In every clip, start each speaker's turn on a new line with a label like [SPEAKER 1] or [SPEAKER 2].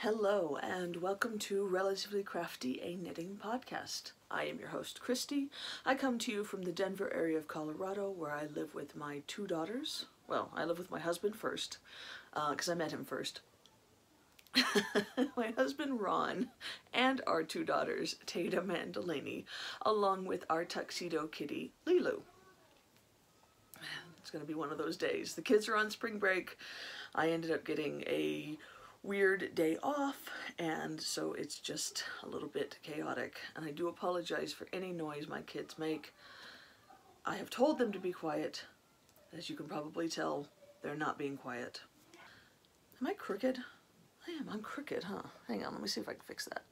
[SPEAKER 1] Hello and welcome to Relatively Crafty, a knitting podcast. I am your host, Christy. I come to you from the Denver area of Colorado, where I live with my two daughters. Well, I live with my husband first, because I met him first. My husband, Ron, and our two daughters, Tatum and Delaney, along with our tuxedo kitty, Lilu. It's going to be one of those days. The kids are on spring break. I ended up getting a weird day off, and so it's just a little bit chaotic, and I do apologize for any noise my kids make. I have told them to be quiet. As you can probably tell, they're not being quiet. Am I crooked? I am. I'm crooked, huh? Hang on, let me see if I can fix that.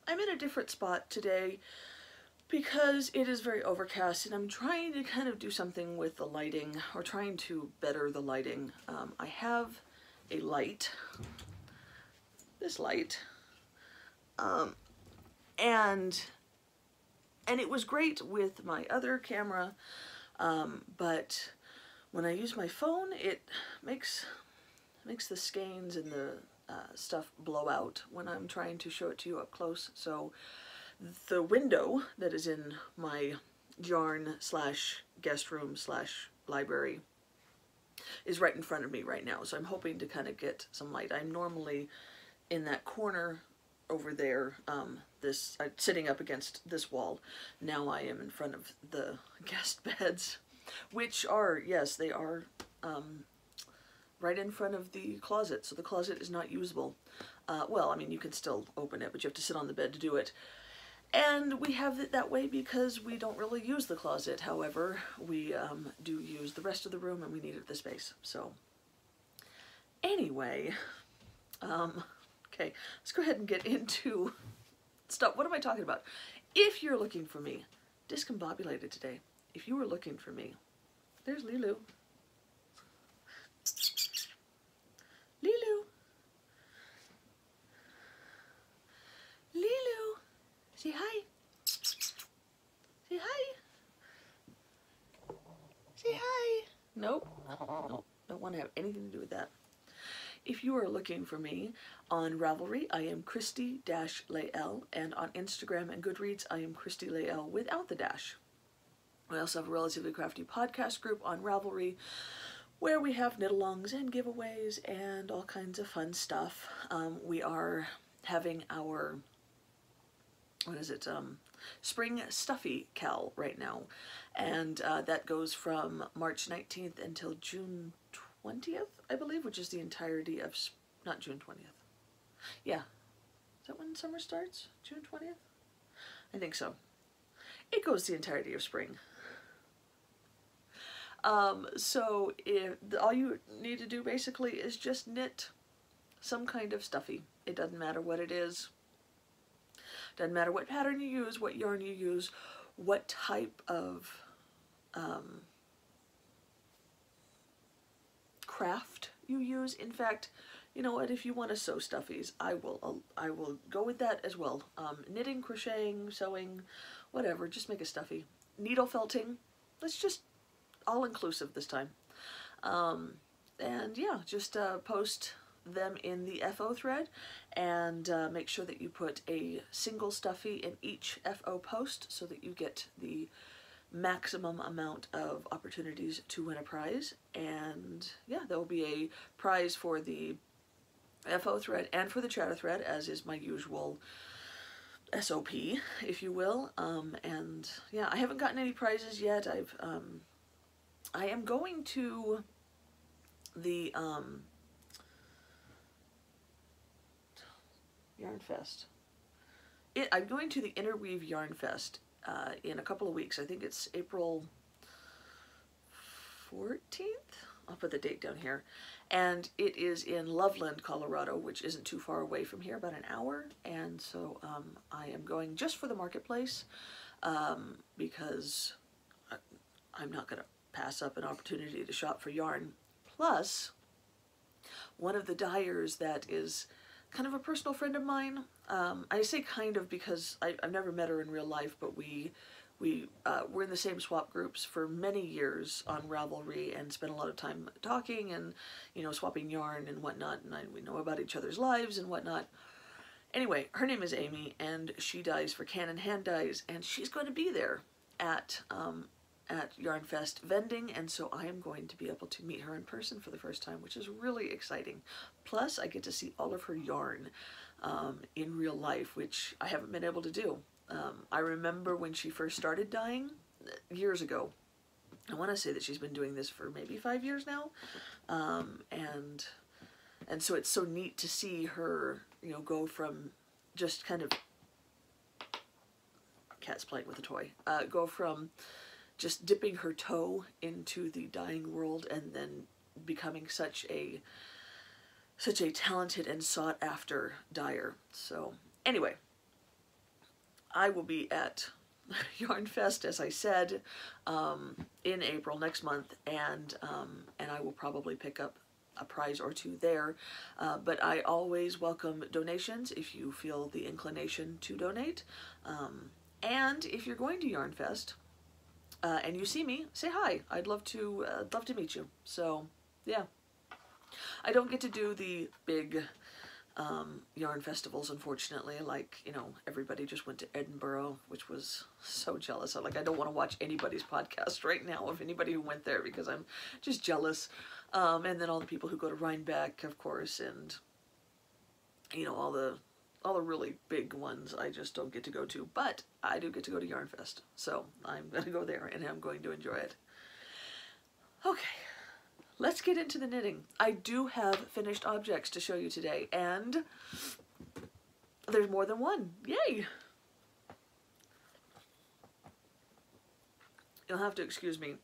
[SPEAKER 1] I'm in a different spot today because it is very overcast, and I'm trying to kind of do something with the lighting, or trying to better the lighting. I have a light, this light, and it was great with my other camera, but when I use my phone, it makes the skeins and the stuff blow out when I'm trying to show it to you up close. So the window that is in my yarn slash guest room slash library is right in front of me right now, so I'm hoping to kind of get some light. I'm normally in that corner over there, sitting up against this wall. Now I am in front of the guest beds, which are, yes, they are right in front of the closet, so the closet is not usable. Well, I mean, you can still open it, but you have to sit on the bed to do it. And we have it that way because we don't really use the closet. However, we do use the rest of the room, and we needed the space. So anyway, okay, let's go ahead and get into stuff. What am I talking about? If you're looking for me, discombobulated today. If you were looking for me, there's Lilu. Lilu. Lilu. Say hi. Say hi. Say hi. Nope. Nope. Don't want to have anything to do with that. If you are looking for me on Ravelry, I am Cristi-Lael, and on Instagram and Goodreads, I am Cristi-Lael without the dash. I also have a Relatively Crafty Podcast group on Ravelry, where we have knit-alongs and giveaways and all kinds of fun stuff. We are having our spring stuffy KAL right now, and that goes from March 19th until June 20th, I believe, which is the entirety of, not June 20th. Yeah. Is that when summer starts? June 20th? I think so. It goes the entirety of spring. So all you need to do basically is just knit some kind of stuffy. It doesn't matter what it is. Doesn't matter what pattern you use, what yarn you use, what type of craft you use. In fact, you know what? If you want to sew stuffies, I will go with that as well. Knitting, crocheting, sewing, whatever. Just make a stuffy. Needle felting. Let's just all inclusive this time. And yeah, just post them in the FO thread, and make sure that you put a single stuffy in each FO post so that you get the maximum amount of opportunities to win a prize. And yeah, there will be a prize for the FO thread and for the chatter thread, as is my usual SOP, if you will. And yeah, I haven't gotten any prizes yet. I am going to the Yarn Fest. I'm going to the Interweave Yarn Fest in a couple of weeks. I think it's April 14th. I'll put the date down here. And it is in Loveland, Colorado, which isn't too far away from here, about an hour. And so I am going just for the marketplace, because I'm not going to pass up an opportunity to shop for yarn. Plus, one of the dyers that is kind of a personal friend of mine, I say kind of because I've never met her in real life, but we we were in the same swap groups for many years on Ravelry and spent a lot of time talking and, you know, swapping yarn and whatnot, and we know about each other's lives and whatnot. Anyway, her name is Amy, and she dyes for Canon Hand Dyes, and she's going to be there at Yarn Fest vending, and so I am going to be able to meet her in person for the first time, which is really exciting. Plus, I get to see all of her yarn in real life, which I haven't been able to do. I remember when she first started dyeing years ago. I want to say that she's been doing this for maybe 5 years now, and so it's so neat to see her, you know, go from just kind of, cat's playing with a toy, go from just dipping her toe into the dyeing world and then becoming such a talented and sought after dyer. So anyway, I will be at Yarn Fest, as I said, in April next month, and I will probably pick up a prize or two there, but I always welcome donations if you feel the inclination to donate, and if you're going to Yarn Fest and you see me, say hi. I'd love to meet you. So yeah, I don't get to do the big yarn festivals, unfortunately. Like, you know, everybody just went to Edinburgh, which was so jealous. I don't want to watch anybody's podcast right now of anybody who went there because I'm just jealous. And then all the people who go to Rhinebeck, of course, and, you know, all the really big ones I just don't get to go to. But I do get to go to Yarn Fest, so I'm going to go there and I'm going to enjoy it. Okay. Let's get into the knitting. I do have finished objects to show you today, and there's more than one. Yay! You'll have to excuse me.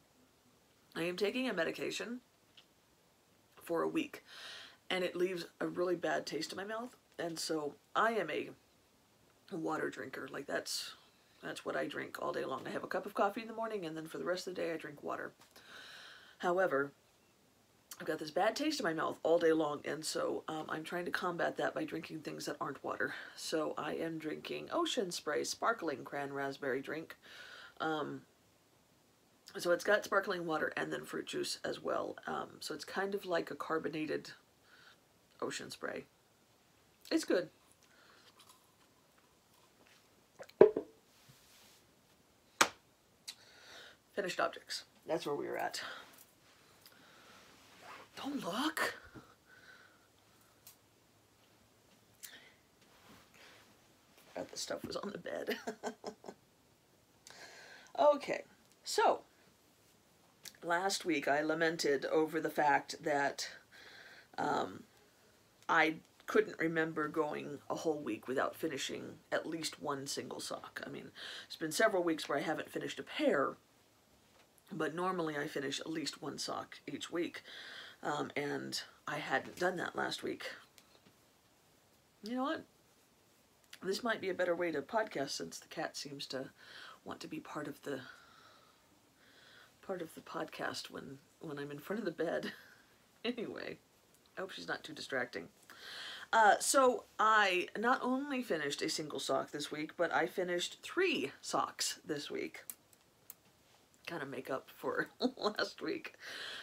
[SPEAKER 1] I am taking a medication for a week, and it leaves a really bad taste in my mouth, and so I am a water drinker. Like, that's what I drink all day long. I have a cup of coffee in the morning, and then for the rest of the day I drink water. However, I've got this bad taste in my mouth all day long, and so I'm trying to combat that by drinking things that aren't water. So I am drinking Ocean Spray Sparkling Cran Raspberry drink. So it's got sparkling water and then fruit juice as well. So it's kind of like a carbonated Ocean Spray. It's good. Finished objects. That's where we were at. Don't look. Forgot the stuff was on the bed. Okay, so last week I lamented over the fact that I couldn't remember going a whole week without finishing at least one single sock. I mean, it's been several weeks where I haven't finished a pair, but normally I finish at least one sock each week. And I hadn't done that last week. You know what? This might be a better way to podcast since the cat seems to want to be part of the podcast when I'm in front of the bed. Anyway, I hope she's not too distracting. So I not only finished a single sock this week, but I finished 3 socks this week. Kind of make up for last week.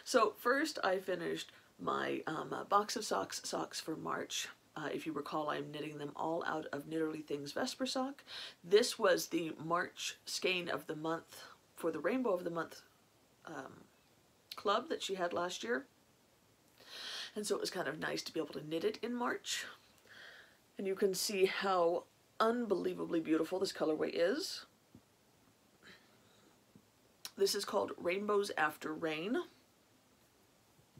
[SPEAKER 1] So first I finished my box of socks for March. If you recall, I'm knitting them all out of Knitterly Things Vesper sock. This was the March skein of the month for the Rainbow of the Month club that she had last year. And so it was kind of nice to be able to knit it in March. And you can see how unbelievably beautiful this colorway is. This is called Rainbows After Rain,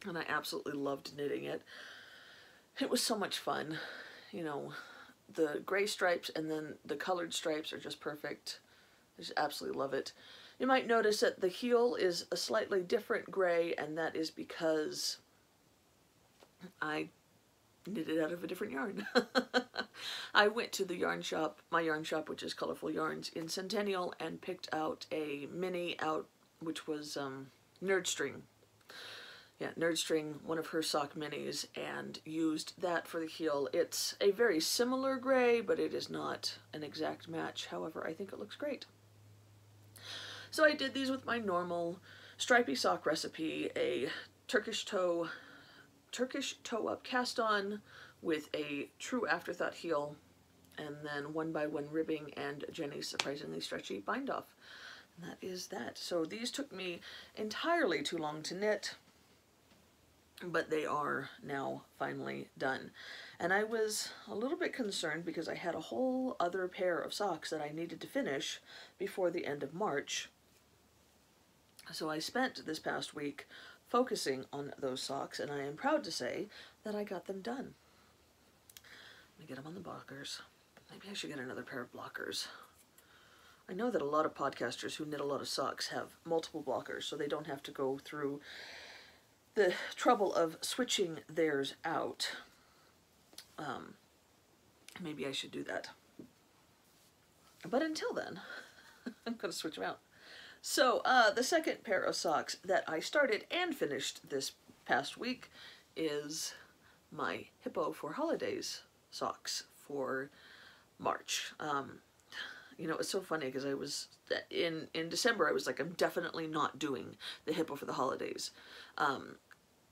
[SPEAKER 1] and I absolutely loved knitting it. It was so much fun. You know, the gray stripes and then the colored stripes are just perfect. I just absolutely love it. You might notice that the heel is a slightly different gray, and that is because I knit it out of a different yarn. I went to the yarn shop, my yarn shop, which is Colorful Yarns in Centennial, and picked out a mini out, which was Nerdstring. Yeah, Nerdstring, one of her sock minis, and used that for the heel. It's a very similar gray, but it is not an exact match. However, I think it looks great. So I did these with my normal stripy sock recipe, a Turkish toe up cast on with a true afterthought heel, and then 1x1 ribbing and Jenny's surprisingly stretchy bind off. And that is that. So these took me entirely too long to knit, but they are now finally done. And I was a little bit concerned because I had a whole other pair of socks that I needed to finish before the end of March. So I spent this past week focusing on those socks, and I am proud to say that I got them done. Let me get them on the blockers. Maybe I should get another pair of blockers. I know that a lot of podcasters who knit a lot of socks have multiple blockers, so they don't have to go through the trouble of switching theirs out. Maybe I should do that. But until then, I'm going to switch them out. So the second pair of socks that I started and finished this past week is my Hippo for Holidays socks for March. You know, it's so funny because I was, in December, I was like, I'm definitely not doing the Hippo for the Holidays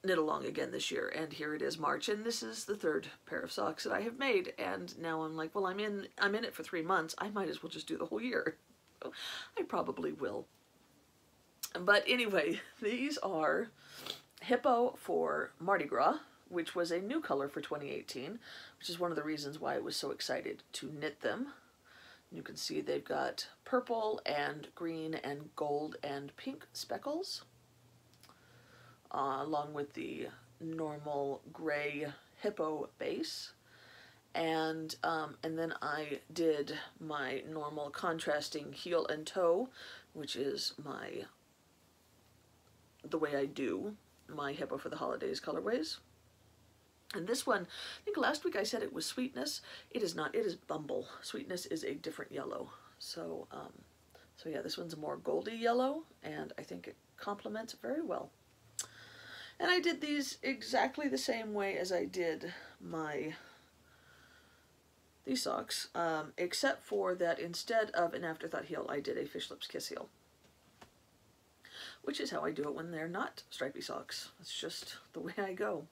[SPEAKER 1] knit along again this year. And here it is March, and this is the third pair of socks that I have made. And now I'm like, well, I'm in it for 3 months. I might as well just do the whole year. So I probably will. But anyway, these are Hippo for Mardi Gras, which was a new color for 2018, which is one of the reasons why I was so excited to knit them. You can see they've got purple and green and gold and pink speckles, along with the normal gray hippo base. And then I did my normal contrasting heel and toe, which is the way I do my Hippo for the Holidays colorways. And this one, I think last week I said it was Sweetness. It is not. It is Bumble. Sweetness is a different yellow. So, so yeah, this one's a more goldy yellow, and I think it complements very well. And I did these exactly the same way as I did these socks, except for that instead of an afterthought heel, I did a Fish Lips Kiss heel, which is how I do it when they're not stripy socks. It's just the way I go.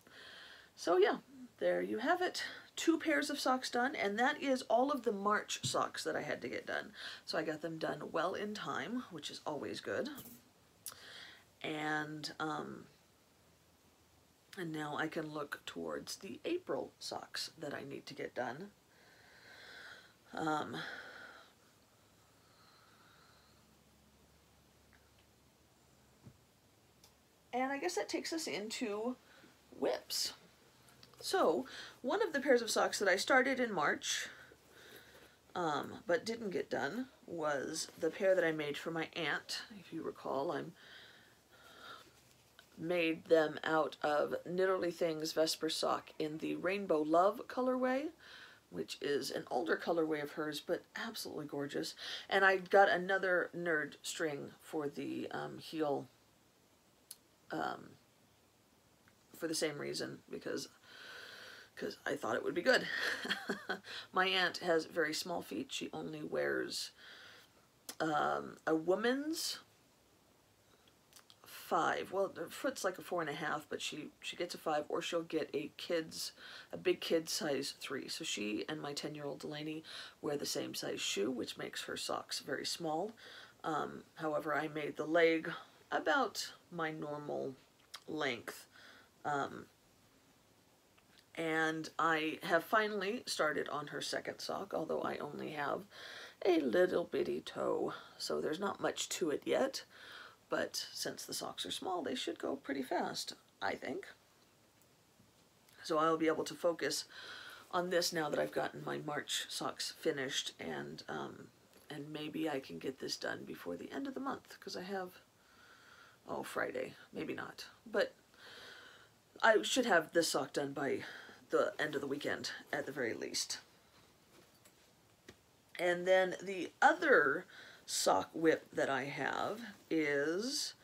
[SPEAKER 1] So yeah, there you have it. 2 pairs of socks done, and that is all of the March socks that I had to get done. So I got them done well in time, which is always good. And now I can look towards the April socks that I need to get done. And I guess that takes us into whips. So, one of the pairs of socks that I started in March, but didn't get done, was the pair that I made for my aunt. If you recall, I made them out of Knitterly Things Vesper sock in the Rainbow Love colorway, which is an older colorway of hers, but absolutely gorgeous. And I got another nerd string for the heel, for the same reason, because I thought it would be good. My aunt has very small feet. She only wears a woman's 5. Well, her foot's like a 4.5, but she gets a 5, or she'll get a big kid size 3. So she and my 10-year-old Delaney wear the same size shoe, which makes her socks very small. However, I made the leg about my normal length. And I have finally started on her second sock, although I only have a little bitty toe, so there's not much to it yet. But since the socks are small, they should go pretty fast, I think. So I'll be able to focus on this now that I've gotten my March socks finished, and maybe I can get this done before the end of the month, because I have, Friday, maybe not, but I should have this sock done by the end of the weekend at the very least. And then the other sock whip that I have is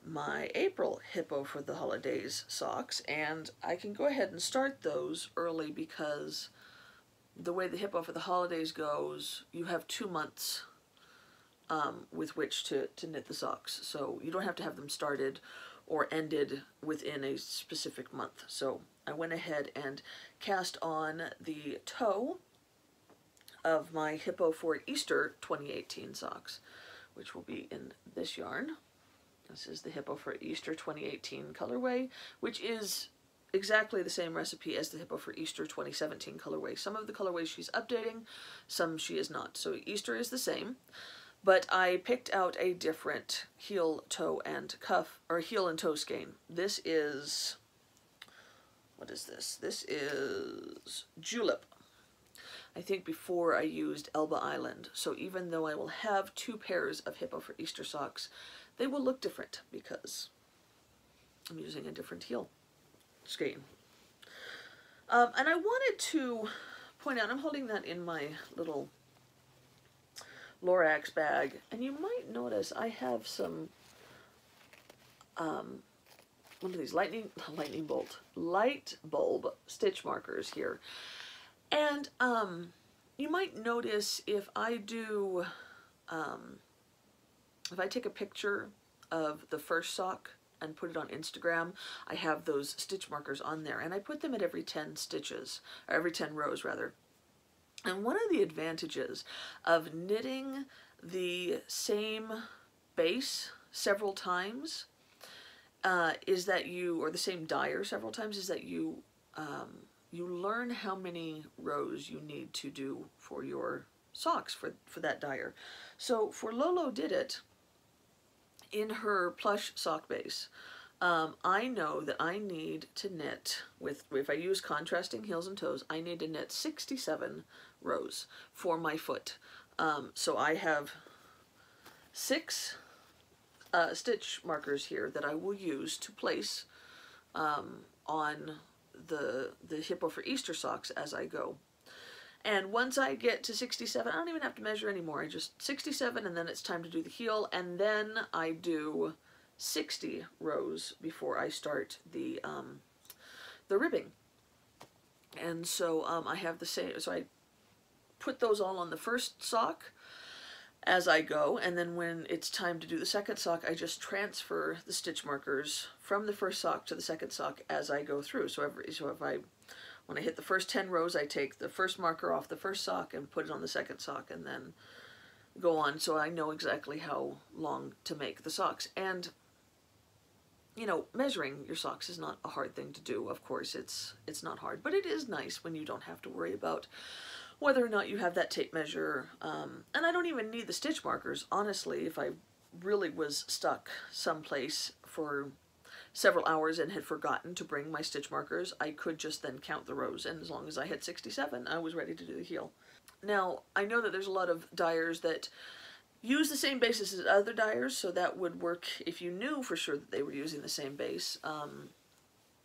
[SPEAKER 1] my April Hippo for the Holidays socks, and I can go ahead and start those early because the way the Hippo for the Holidays goes, you have 2 months with which to knit the socks. So you don't have to have them started or ended within a specific month. So I went ahead and cast on the toe of my Hippo for Easter 2018 socks, which will be in this yarn. This is the Hippo for Easter 2018 colorway, which is exactly the same recipe as the Hippo for Easter 2017 colorway. Some of the colorways she's updating, some she is not. So Easter is the same, but I picked out a different heel, toe, and cuff, or heel and toe skein. This is, what is this? This is Julep. I think before I used Elba Island. So even though I will have 2 pairs of Hippo for Easter socks, they will look different because I'm using a different heel skein. And I wanted to point out, I'm holding that in my little Lorax bag, and you might notice I have some one of these light bulb stitch markers here. And you might notice if I do, if I take a picture of the first sock and put it on Instagram, I have those stitch markers on there, and I put them at every 10 stitches, or every 10 rows rather. And one of the advantages of knitting the same base several times is that you, or the same dyer several times, is that you learn how many rows you need to do for your socks for that dyer. So for Lolo Did It, in her plush sock base, I know that I need to knit with, if I use contrasting heels and toes, I need to knit 67 rows for my foot. So I have 6 stitch markers here that I will use to place on the Hippo for Easter socks as I go. And once I get to 67, I don't even have to measure anymore. I just 67, and then it's time to do the heel, and then I do 60 rows before I start the ribbing. And so I have the same, so I put those all on the first sock as I go, and then when it's time to do the second sock, I just transfer the stitch markers from the first sock to the second sock as I go through. So when I hit the first 10 rows, I take the first marker off the first sock and put it on the second sock, and then go on, so I know exactly how long to make the socks. And you know, measuring your socks is not a hard thing to do. Of course, it's not hard, but it is nice when you don't have to worry about whether or not you have that tape measure. And I don't even need the stitch markers, honestly. If I really was stuck someplace for several hours and had forgotten to bring my stitch markers, I could just then count the rows, and as long as I had 67, I was ready to do the heel. Now, I know that there's a lot of dyers that use the same bases as other dyers, so that would work if you knew for sure that they were using the same base.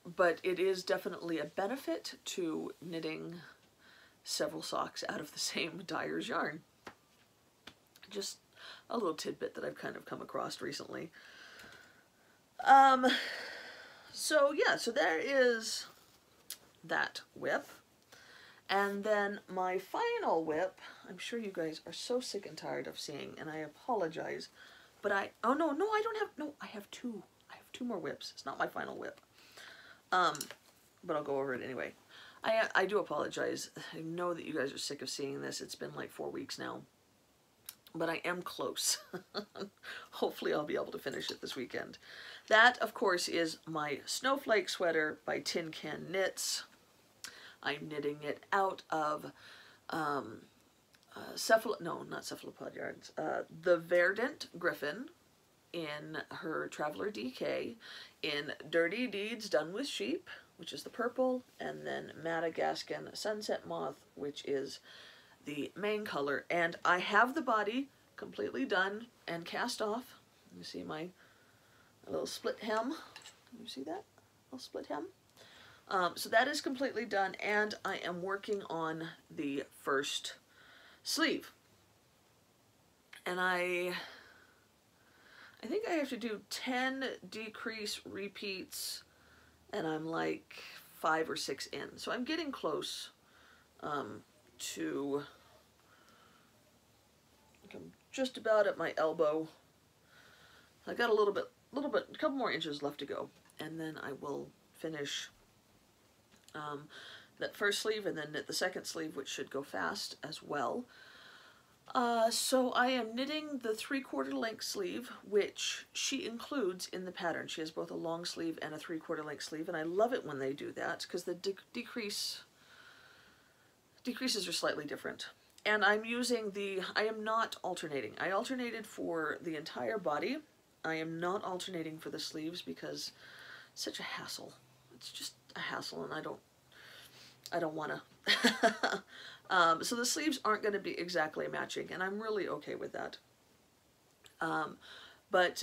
[SPEAKER 1] But it is definitely a benefit to knitting several socks out of the same dyer's yarn. Just a little tidbit that I've kind of come across recently. So yeah, so there is that WIP. And then my final WIP, I'm sure you guys are so sick and tired of seeing, and I apologize, but I have 2. I have 2 more WIPs. It's not my final WIP. But I'll go over it anyway. I do apologize. I know that you guys are sick of seeing this. It's been like 4 weeks now. But I am close. Hopefully I'll be able to finish it this weekend. That, of course, is my Snowflake Sweater by Tin Can Knits. I'm knitting it out of cephalopod yarns. The Verdant Griffin in her Traveler DK, in Dirty Deeds Done with Sheep, which is the purple, and then Madagascan Sunset Moth, which is the main color. And I have the body completely done and cast off. You see my little split hem. Can you see that? Little split hem. So that is completely done, and I am working on the first sleeve. And I think I have to do 10 decrease repeats, and I'm like 5 or 6 in. So I'm getting close to, I'm just about at my elbow. I got a couple more inches left to go, and then I will finish that first sleeve and then knit the second sleeve, which should go fast as well. So I am knitting the 3/4 length sleeve, which she includes in the pattern. She has both a long sleeve and a 3/4 length sleeve, and I love it when they do that because the decreases are slightly different. And I am not alternating. I alternated for the entire body. I am not alternating for the sleeves because it's such a hassle. It's just a hassle, and I don't want to. So the sleeves aren't going to be exactly matching, and I'm really okay with that. But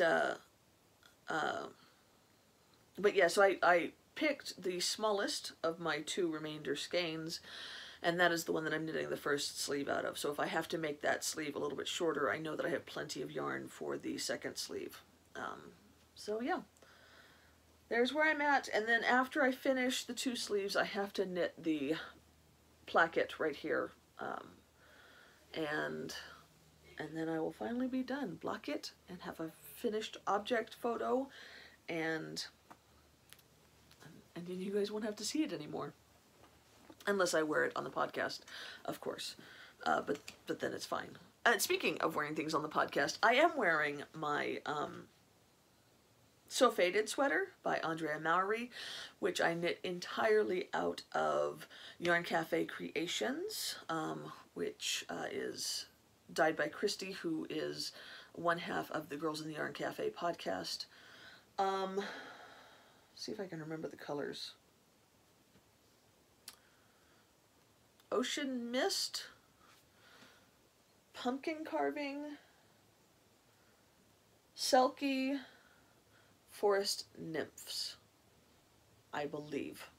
[SPEAKER 1] yeah, so I picked the smallest of my 2 remainder skeins, and that is the one that I'm knitting the first sleeve out of. So if I have to make that sleeve a little bit shorter, I know that I have plenty of yarn for the second sleeve. So yeah, there's where I'm at. And then after I finish the 2 sleeves, I have to knit the placket right here, and then I will finally be done. Block it and have a finished object photo, and then you guys won't have to see it anymore, unless I wear it on the podcast, of course. But then it's fine. Speaking of wearing things on the podcast, I am wearing my So Faded sweater by Andrea Mowry, which I knit entirely out of Yarn Cafe Creations, which is dyed by Cristi, who is one half of the Girls in the Yarn Cafe podcast. See if I can remember the colors. Ocean Mist, Pumpkin Carving, Selkie, Forest Nymphs, I believe.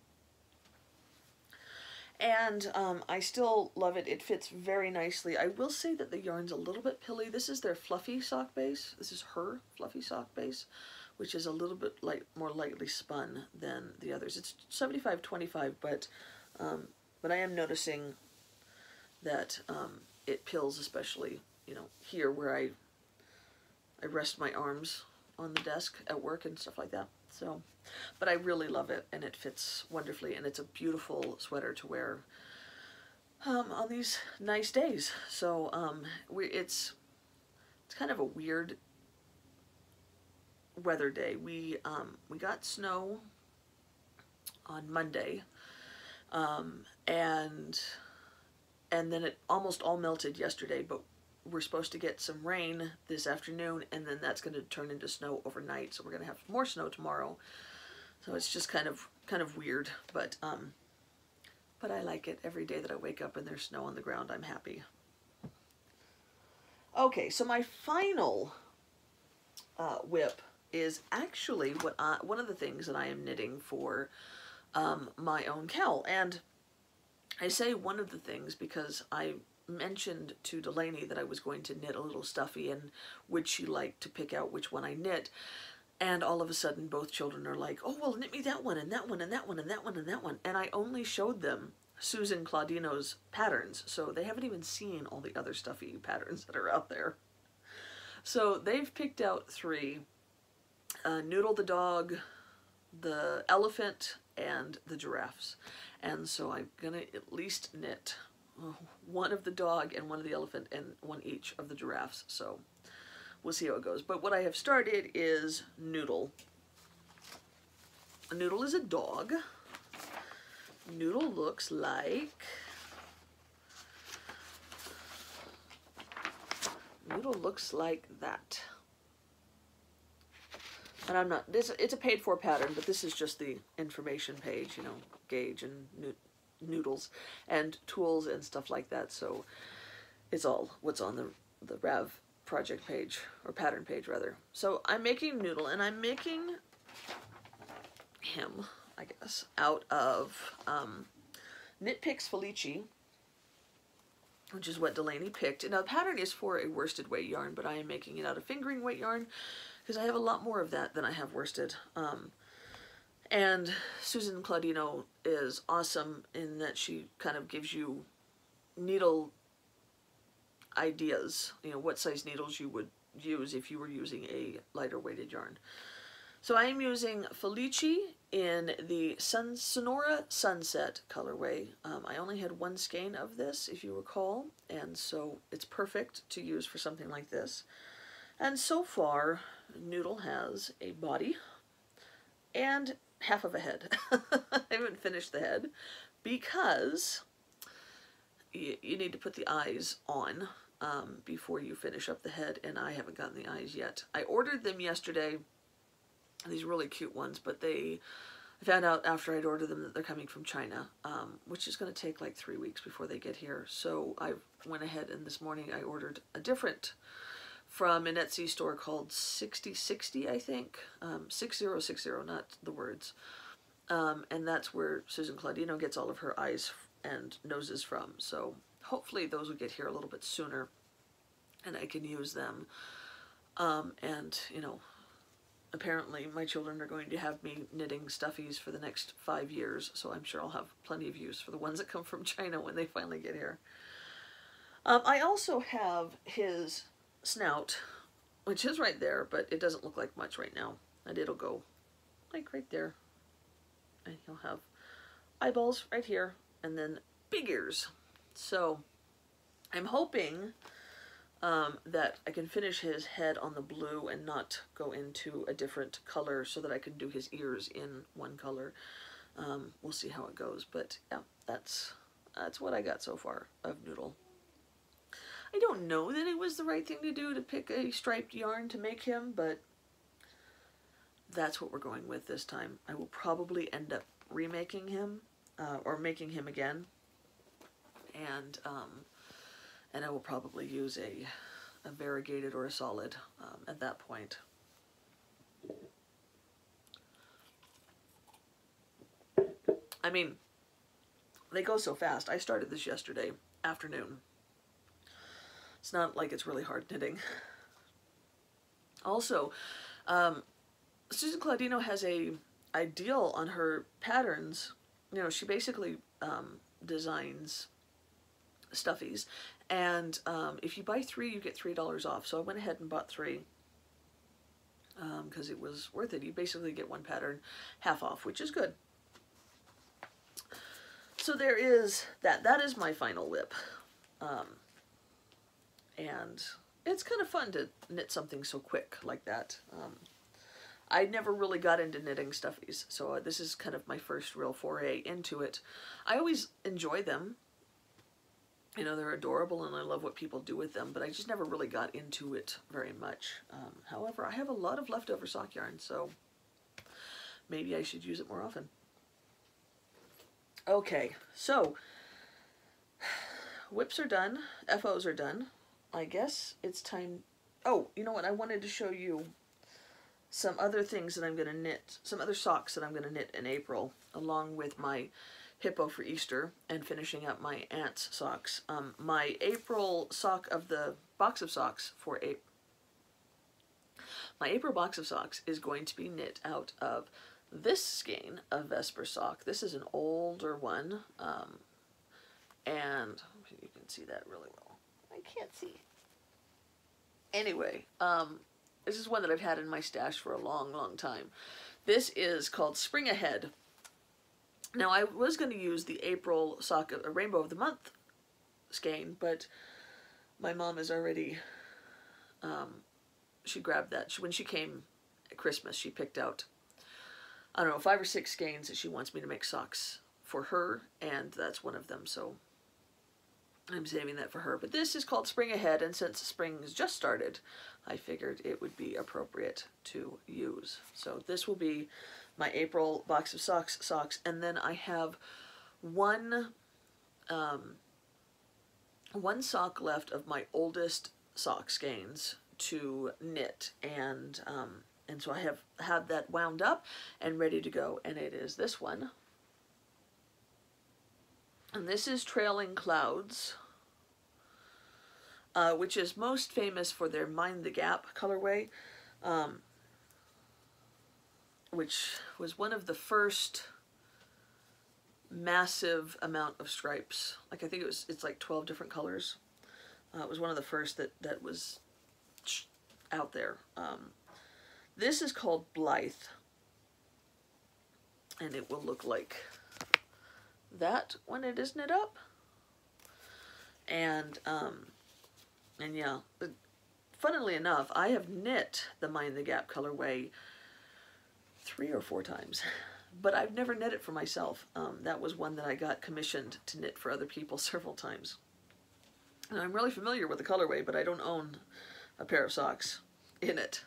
[SPEAKER 1] And I still love it. It fits very nicely. I will say that the yarn's a little bit pilly. This is their fluffy sock base. This is her fluffy sock base, which is a little bit more lightly spun than the others. It's 75-25, but I am noticing that it pills, especially, here where I rest my arms on the desk at work and stuff like that. So, but I really love it, and it fits wonderfully, and it's a beautiful sweater to wear on these nice days. So it's kind of a weird weather day. We got snow on Monday, and then it almost all melted yesterday, but we're supposed to get some rain this afternoon, and then that's going to turn into snow overnight. So we're going to have more snow tomorrow. So it's just kind of weird, but I like it. Every day that I wake up and there's snow on the ground, I'm happy. Okay, so my final whip is actually one of the things that I am knitting for my own KAL. And I say one of the things because I mentioned to Delaney that I was going to knit a little stuffy, and would she like to pick out which one I knit. And all of a sudden both children are like, oh, well, knit me that one and that one and that one and that one and that one. And I only showed them Susan Claudino's patterns, so they haven't even seen all the other stuffy patterns that are out there. So they've picked out 3, Noodle the Dog, the Elephant, and the Giraffes. And so I'm gonna at least knit one of the dog and one of the elephant and one each of the giraffes. So we'll see how it goes. But what I have started is Noodle. Noodle is a dog. Noodle looks like that. And I'm not, it's a paid for pattern, but this is just the information page, gauge and noodles and tools and stuff like that. So it's all what's on the Rav project page, or pattern page rather. So I'm making Noodle, and I'm making him, I guess, out of Knit Picks Felici, which is what Delaney picked. Now the pattern is for a worsted weight yarn, but I am making it out of fingering weight yarn because I have a lot more of that than I have worsted. And Susan Claudino is awesome in that she kind of gives you needle ideas, you know, what size needles you would use if you were using a lighter weighted yarn. So I am using Felici in the Sonora Sunset colorway. I only had one skein of this, if you recall, and so it's perfect to use for something like this. And so far, Noodle has a body and half of a head. I haven't finished the head because you need to put the eyes on before you finish up the head, and I haven't gotten the eyes yet. I ordered them yesterday, these really cute ones, but I found out after I'd ordered them that they're coming from China, which is going to take like 3 weeks before they get here. So I went ahead and this morning I ordered a different from an Etsy store called 6060, I think. 6060, not the words. And that's where Susan Claudino gets all of her eyes and noses from. So hopefully those will get here a little bit sooner and I can use them. And, you know, apparently my children are going to have me knitting stuffies for the next 5 years, so I'm sure I'll have plenty of use for the ones that come from China when they finally get here. I also have his snout, which is right there, but it doesn't look like much right now. And it'll go like right there. And he'll have eyeballs right here, and then big ears. So I'm hoping that I can finish his head on the blue and not go into a different color so that I can do his ears in one color. We'll see how it goes, but yeah, that's what I got so far of Noodle. I don't know that it was the right thing to do to pick a striped yarn to make him, but that's what we're going with this time. I will probably end up remaking him, or making him again, and I will probably use a variegated or a solid at that point. I mean, they go so fast. I started this yesterday afternoon. It's not like it's really hard knitting. Also, Susan Claudino has a deal on her patterns. You know, she basically designs stuffies, and if you buy 3, you get $3 off. So I went ahead and bought 3 because it was worth it. You basically get one pattern half off, which is good. So there is that. That is my final whip. And it's kind of fun to knit something so quick like that. I never really got into knitting stuffies, so this is kind of my first real foray into it. I always enjoy them. You know, they're adorable and I love what people do with them, but I just never really got into it very much. However, I have a lot of leftover sock yarn, so maybe I should use it more often. Okay, so whips are done, FOs are done. I guess it's time. Oh, you know what? I wanted to show you some other things that I'm going to knit, some other socks that I'm going to knit in April, along with my hippo for Easter and finishing up my aunt's socks. My April sock of the box of socks for my April box of socks is going to be knit out of this skein of Vesper sock. This is an older one, and you can see that really well. I can't see. Anyway, this is one that I've had in my stash for a long, long time. This is called Spring Ahead. Now, I was going to use the April sock, a Rainbow of the Month skein, but my mom is already, she grabbed that. When she came at Christmas, she picked out, I don't know, 5 or 6 skeins that she wants me to make socks for her, and that's one of them, so I'm saving that for her. But this is called Spring Ahead, and since spring has just started, I figured it would be appropriate to use. So this will be my April box of socks, and then I have one sock left of my oldest sock skeins to knit, and so I have that wound up and ready to go, and it is this one. And this is Trailing Clouds, which is most famous for their Mind the Gap colorway, which was one of the first massive amount of stripes. Like, I think it's like 12 different colors. It was one of the first that was out there. This is called Blythe, and it will look like that when it is knit up. And yeah, funnily enough, I have knit the Mind the Gap colorway 3 or 4 times, but I've never knit it for myself. That was one that I got commissioned to knit for other people several times. And I'm really familiar with the colorway, but I don't own a pair of socks in it.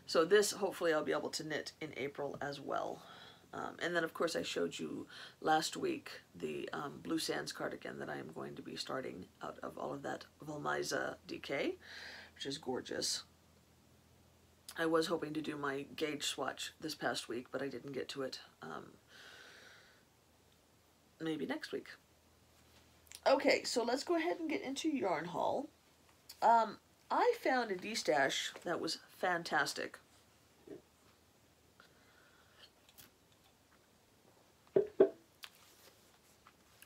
[SPEAKER 1] So this, hopefully, I'll be able to knit in April as well. And then, of course, I showed you last week the Blue Sands cardigan that I am going to be starting out of all of that Valmisa DK, which is gorgeous. I was hoping to do my gauge swatch this past week, but I didn't get to it. Maybe next week. Okay, so let's go ahead and get into yarn haul. I found a D-stash that was fantastic.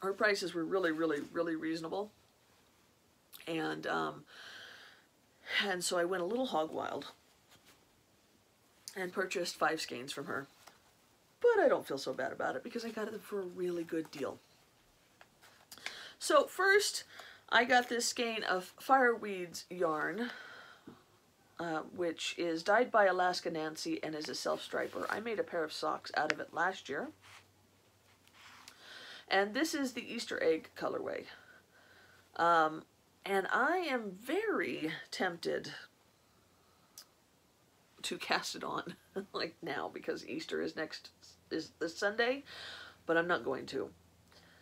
[SPEAKER 1] Her prices were really, really, really reasonable. And so I went a little hog wild and purchased 5 skeins from her. But I don't feel so bad about it because I got it for a really good deal. So first, I got this skein of Fireweeds yarn, which is dyed by Alaska Nancy and is a self-striper. I made a pair of socks out of it last year. And this is the Easter egg colorway. And I am very tempted to cast it on like now because Easter is this Sunday, but I'm not going to.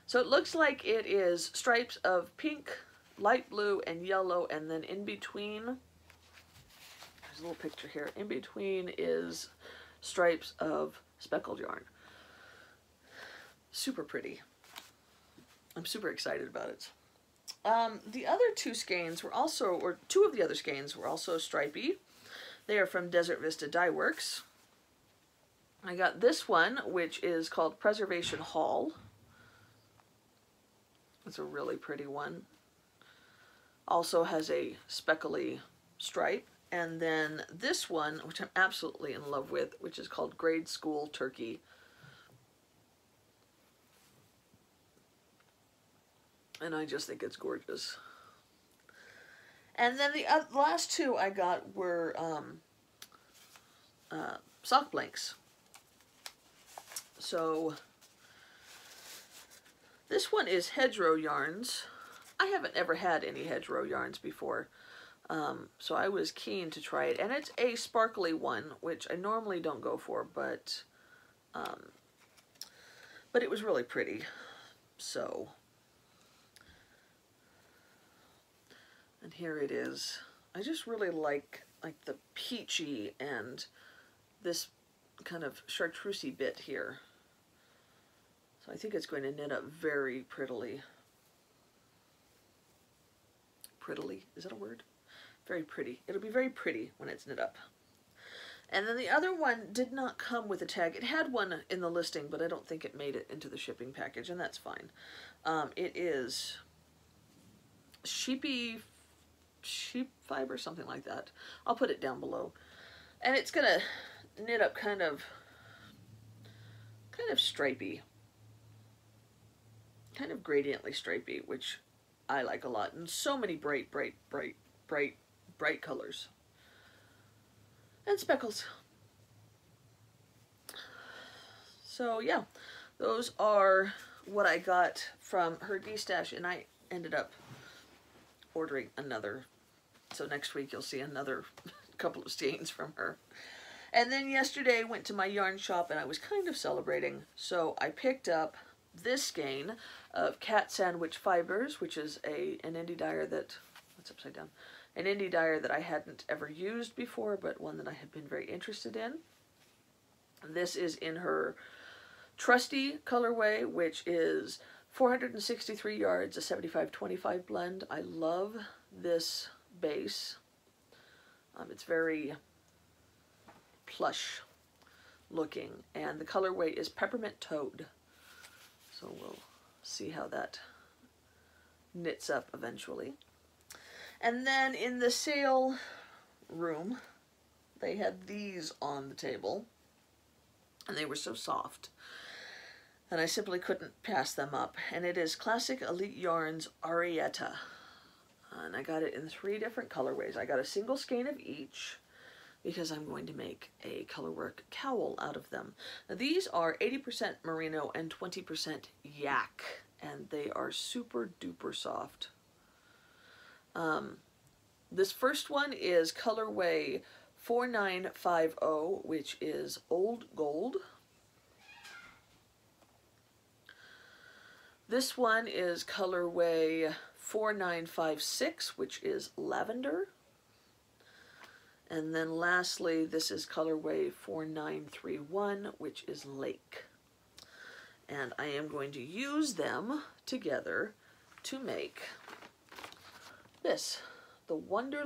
[SPEAKER 1] So it looks like it is stripes of pink, light blue, and yellow, and then in between, there's a little picture here, in between is stripes of speckled yarn. Super pretty. I'm super excited about it. The other 2 skeins were also, or 2 of the other skeins were also stripy. They are from Desert Vista Dye Works. I got this one, which is called Preservation Hall. It's a really pretty one. Also has a speckly stripe. And then this one, which I'm absolutely in love with, which is called Grade School Turkey. And I just think it's gorgeous. And then the last 2 I got were sock blanks. So this one is hedgerow yarns. I haven't ever had any hedgerow yarns before, so I was keen to try it. And it's a sparkly one, which I normally don't go for, but it was really pretty. So, and here it is. I just really like the peachy and this kind of chartreusey bit here. So I think it's going to knit up very prettily. Prettily, is that a word? Very pretty. It'll be very pretty when it's knit up. And then the other one did not come with a tag. It had one in the listing, but I don't think it made it into the shipping package, and that's fine. It is sheep fiber, something like that. I'll put it down below. And it's gonna knit up kind of stripy. Kind of gradiently stripy, which I like a lot. And so many bright colors. And speckles. So yeah, those are what I got from her D-stash, and I ended up ordering another. So next week you'll see another couple of skeins from her. And then yesterday I went to my yarn shop and I was kind of celebrating. So I picked up this skein of Cat Sandwich Fibers, which is an indie dyer that, what's upside down? An indie dyer that I hadn't ever used before, but one that I had been very interested in. This is in her Trusty colorway, which is 463 yards, a 75-25 blend. I love this base. It's very plush looking, and the colorway is Peppermint Toad. So we'll see how that knits up eventually. And then in the sale room, they had these on the table, and they were so soft, and I simply couldn't pass them up. And it is Classic Elite Yarns Arietta, and I got it in 3 different colorways. I got a single skein of each because I'm going to make a colorwork cowl out of them. Now, these are 80% merino and 20% yak, and they are super duper soft. This first one is colorway 4950, which is Old Gold. This one is colorway 4956, which is Lavender. And then lastly, this is colorway 4931, which is Lake. And I am going to use them together to make this, the Winter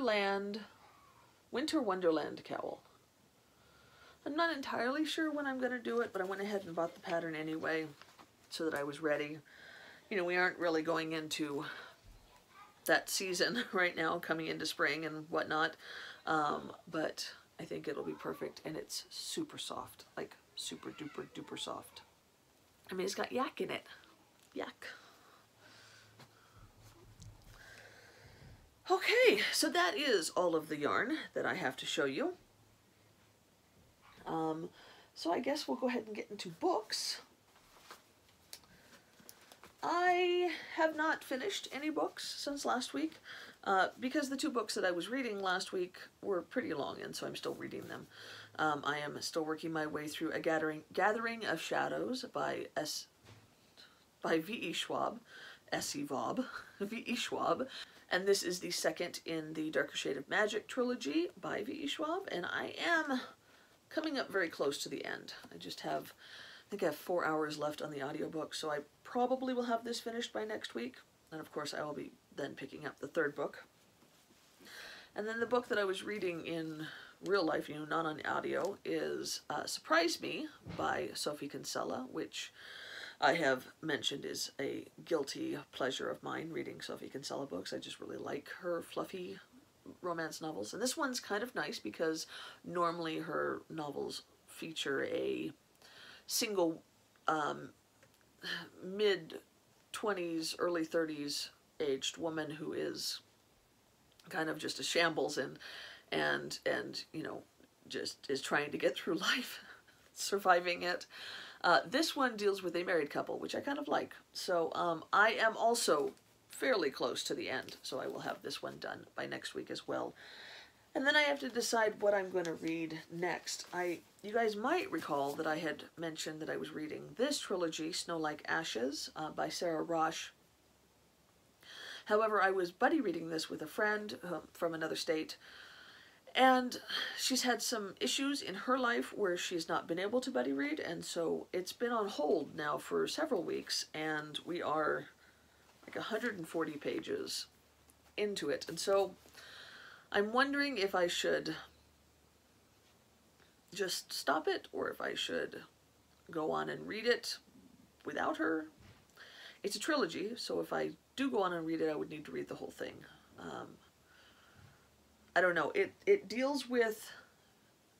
[SPEAKER 1] Wonderland cowl. I'm not entirely sure when I'm going to do it, but I went ahead and bought the pattern anyway so that I was ready. You know, we aren't really going into that season right now, coming into spring and whatnot, but I think it'll be perfect, and it's super soft, like super duper duper soft. I mean, it's got yak in it. Yak. Okay, so that is all of the yarn that I have to show you. So I guess we'll go ahead and get into books. I have not finished any books since last week because the 2 books that I was reading last week were pretty long, and so I'm still reading them. I am still working my way through A Gathering of Shadows by V.E. Schwab, V.E. Schwab. And this is the second in the Darker Shade of Magic trilogy by V.E. Schwab, and I am coming up very close to the end. I think I have 4 hours left on the audiobook, so I probably will have this finished by next week. And of course I will be then picking up the 3rd book. And then the book that I was reading in real life, you know, not on audio, is Surprise Me by Sophie Kinsella, which I have mentioned is a guilty pleasure of mine, reading Sophie Kinsella books. I just really like her fluffy romance novels. And this one's kind of nice because normally her novels feature a single mid-20s, early 30s aged woman who is kind of just a shambles and you know, just is trying to get through life, surviving it. This one deals with a married couple, which I kind of like. So I am also fairly close to the end, so I will have this one done by next week as well. And then I have to decide what I'm going to read next. You guys might recall that I had mentioned that I was reading this trilogy, Snow Like Ashes, by Sarah Rosh. However, I was buddy reading this with a friend from another state, and she's had some issues in her life where she's not been able to buddy read, and so it's been on hold now for several weeks, and we are like 140 pages into it. And so I'm wondering if I should just stop it, or if I should go on and read it without her. It's a trilogy, so if I do go on and read it, I would need to read the whole thing. I don't know. It deals with,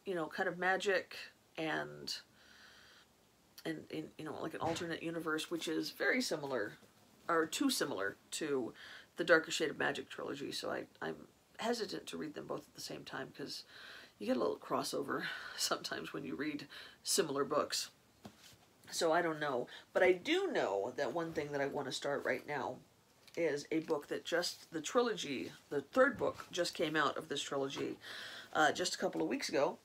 [SPEAKER 1] you know, kind of magic and you know, like an alternate universe, which is very similar, or too similar to the Darker Shade of Magic trilogy. So I'm hesitant to read them both at the same time because you get a little crossover sometimes when you read similar books. So I don't know. But I do know that one thing that I want to start right now is a book that just, the trilogy, the 3rd book just came out of this trilogy just a couple of weeks ago.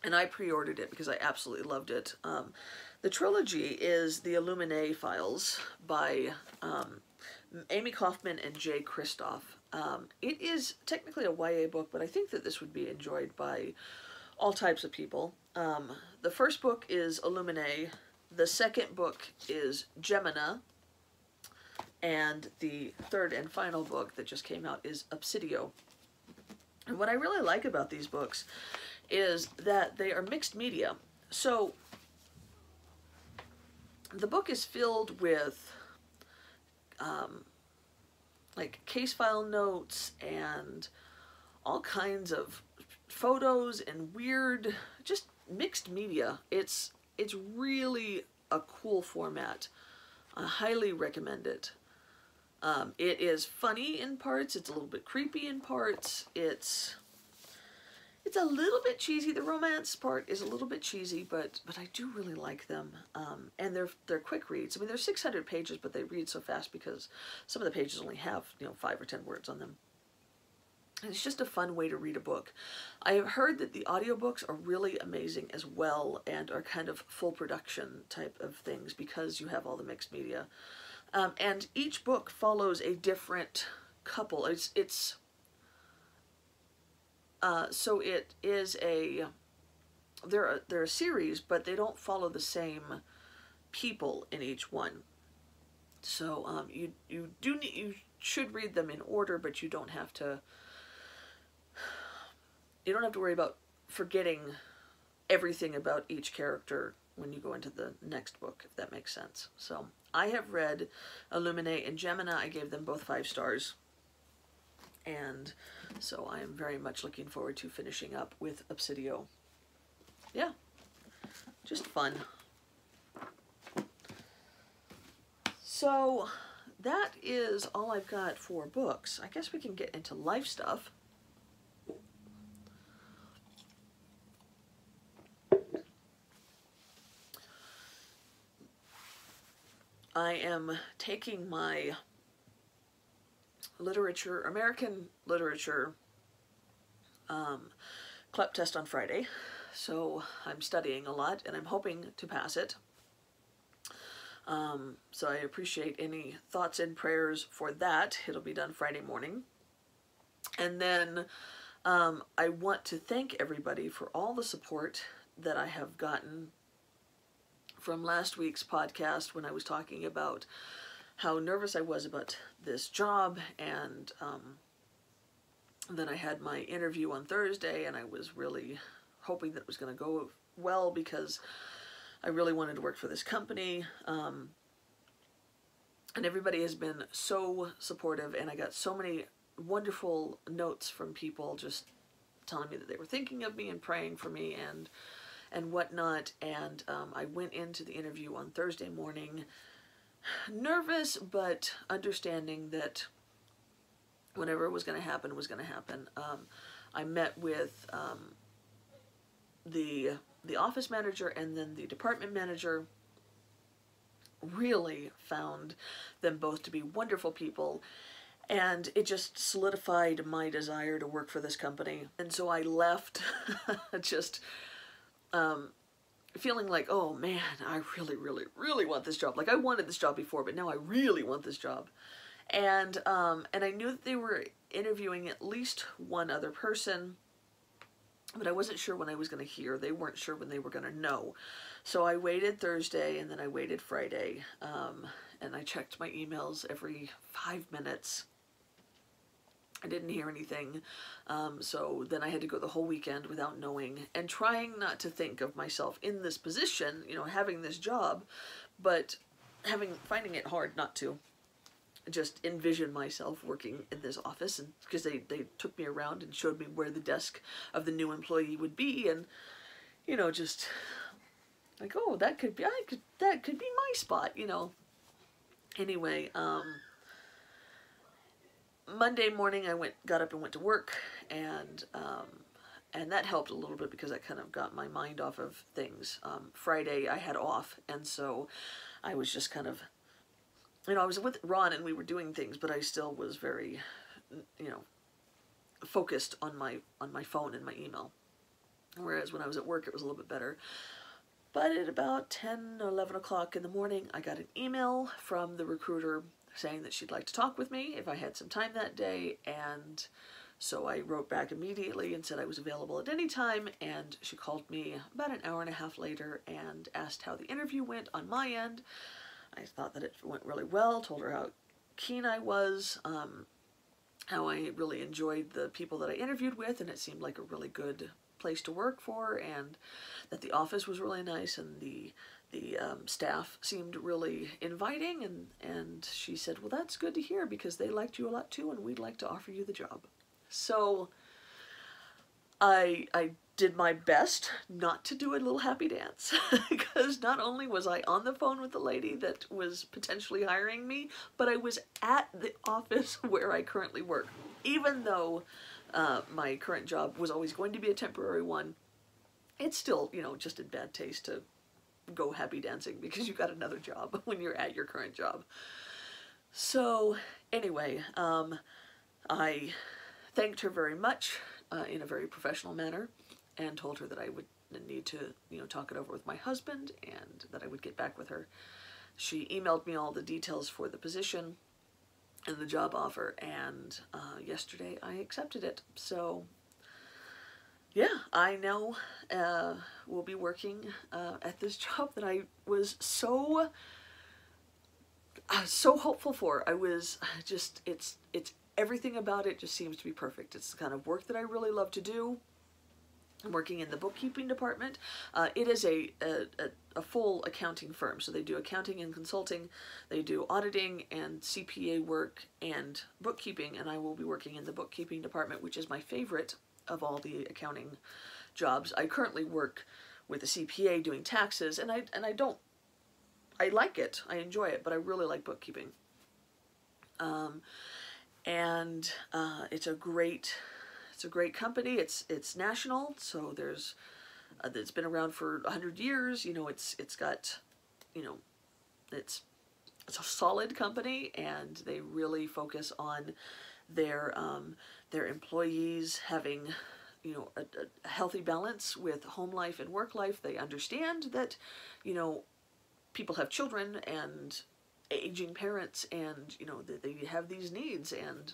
[SPEAKER 1] And I pre-ordered it because I absolutely loved it. The trilogy is TheIlluminae Files by Amy Kaufman and Jay Kristoff. It is technically a YA book, but I think that this would be enjoyed by all types of people. The first book is Illuminae, the second book is Gemina, and the 3rd and final book that just came out is Obsidio. And what I really like about these books is that they are mixed media. So the book is filled with like case file notes and all kinds of photos and weird, just mixed media. It's really a cool format. I highly recommend it. It is funny in parts. It's a little bit creepy in parts. It's a little bit cheesy. The romance part is a little bit cheesy, but I do really like them. And they're quick reads. I mean, they're 600 pages, but they read so fast because some of the pages only have 5 or 10 words on them. And it's just a fun way to read a book. I have heard that the audiobooks are really amazing as well and are kind of full production type of things because you have all the mixed media. And each book follows a different couple. So it is they're a series, but they don't follow the same people in each one. So you should read them in order, but you don't have to worry about forgetting everything about each character when you go into the next book, if that makes sense. So I have read TheIlluminae and Gemini. I gave them both 5 stars. And so I am very much looking forward to finishing up with Obsidio. Yeah, just fun. So that is all I've got for books. I guess we can get into life stuff. I am taking my American literature CLEP test on Friday, so I'm studying a lot and I'm hoping to pass it. So I appreciate any thoughts and prayers for that. It'll be done Friday morning. And then I want to thank everybody for all the support that I have gotten from last week's podcast when I was talking about how nervous I was about this job, and then I had my interview on Thursday, and I was really hoping that it was going to go well because I really wanted to work for this company, and everybody has been so supportive, and I got so many wonderful notes from people just telling me that they were thinking of me and praying for me and whatnot. And I went into the interview on Thursday morning nervous, but understanding that whatever was going to happen was going to happen. I met with the office manager and then the department manager. Really found them both to be wonderful people, and it just solidified my desire to work for this company. And so I left just feeling like, oh man, I really, really, really want this job. Like, I wanted this job before, but now I really want this job. And I knew that they were interviewing at least one other person, but I wasn't sure when I was going to hear. They weren't sure when they were going to know. So I waited Thursday, and then I waited Friday, and I checked my emails every 5 minutes. I didn't hear anything, so then I had to go the whole weekend without knowing, and trying not to think of myself in this position, having this job, but finding it hard not to just envision myself working in this office, and because they took me around and showed me where the desk of the new employee would be, and just like, oh, that could be my spot, Anyway, Monday morning I got up and went to work, and that helped a little bit because that kind of got my mind off of things. Friday I had off, and so I was just kind of, I was with Ron and we were doing things, but I still was very, focused on my phone and my email. Whereas when I was at work, it was a little bit better. But at about 10 or 11 o'clock in the morning, I got an email from the recruiter saying that she'd like to talk with me if I had some time that day, and so I wrote back immediately and said I was available at any time, and she called me about an hour and a half later and asked how the interview went on my end. I thought that it went really well, told her how keen I was, how I really enjoyed the people that I interviewed with, and it seemed like a really good place to work for, and that the office was really nice, and the staff seemed really inviting, and she said, well, that's good to hear because they liked you a lot too, and we'd like to offer you the job. So I did my best not to do a little happy dance because not only was I on the phone with the lady that was potentially hiring me, but I was at the office where I currently work. Even though my current job was always going to be a temporary one, it's still, you know, just in bad taste to go happy dancing because you got another job when you're at your current job. So anyway, I thanked her very much in a very professional manner and told her that I would need to, you know, talk it over with my husband and that I would get back with her. She emailed me all the details for the position and the job offer, and yesterday I accepted it. So yeah, I now will be working at this job that I was so hopeful for. I was just, it's everything about it just seems to be perfect. It's the kind of work that I really love to do. I'm working in the bookkeeping department. It is a full accounting firm, so they do accounting and consulting, they do auditing and CPA work and bookkeeping, and I will be working in the bookkeeping department, which is my favorite of all the accounting jobs. I currently work with a CPA doing taxes, and I like it. I enjoy it, but I really like bookkeeping. And it's a great company. It's national, so there's it's been around for 100 years. You know, it's got, you know, it's a solid company, and they really focus on their employees having, you know, a healthy balance with home life and work life. They understand that, you know, people have children and aging parents, and, you know, that they have these needs, and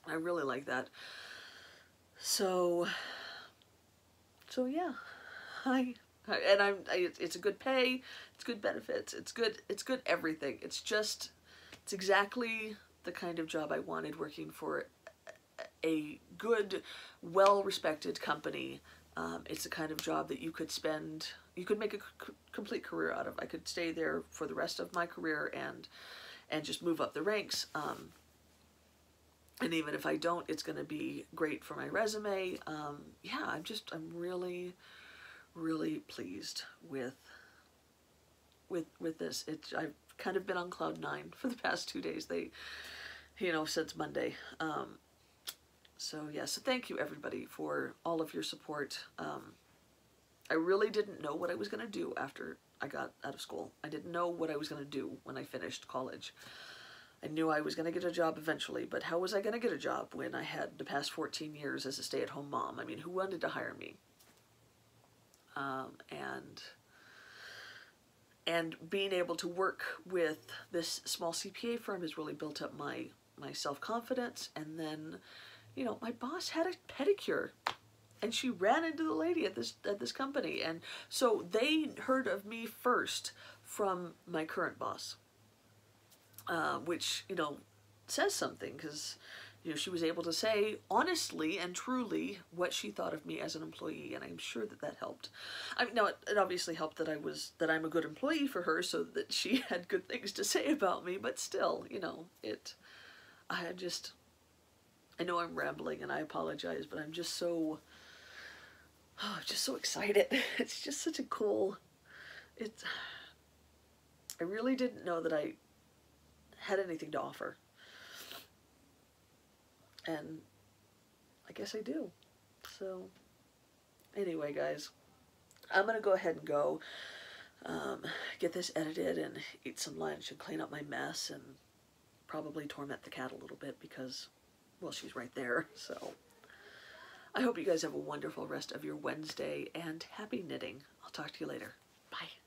[SPEAKER 1] I really like that. So yeah, it's a good pay, it's good benefits, it's good everything. It's exactly the kind of job I wanted, working for a good, well-respected company. It's the kind of job that you could make a complete career out of. I could stay there for the rest of my career and just move up the ranks. And even if I don't, it's going to be great for my resume. Yeah, I'm really, really pleased with this. I've kind of been on cloud 9 for the past 2 days. Since Monday. So yeah, so thank you everybody for all of your support. I really didn't know what I was going to do after I got out of school. I didn't know what I was going to do when I finished college. I knew I was going to get a job eventually, but how was I going to get a job when I had the past 14 years as a stay-at-home mom? I mean, who wanted to hire me? And being able to work with this small CPA firm has really built up my self-confidence. And then, you know, my boss had a pedicure, and she ran into the lady at this company, and so they heard of me first from my current boss, which, you know, says something, because, you know, she was able to say honestly and truly what she thought of me as an employee, and I'm sure that helped. I mean, now it obviously helped that I'm a good employee for her, so that she had good things to say about me. But still, you know, I know I'm rambling, and I apologize, but I'm just so excited. It's just such a cool. I really didn't know that I had anything to offer. And I guess I do. So anyway, guys, I'm going to go ahead and go get this edited and eat some lunch and clean up my mess and probably torment the cat a little bit because, well, she's right there. So I hope you guys have a wonderful rest of your Wednesday and happy knitting. I'll talk to you later. Bye.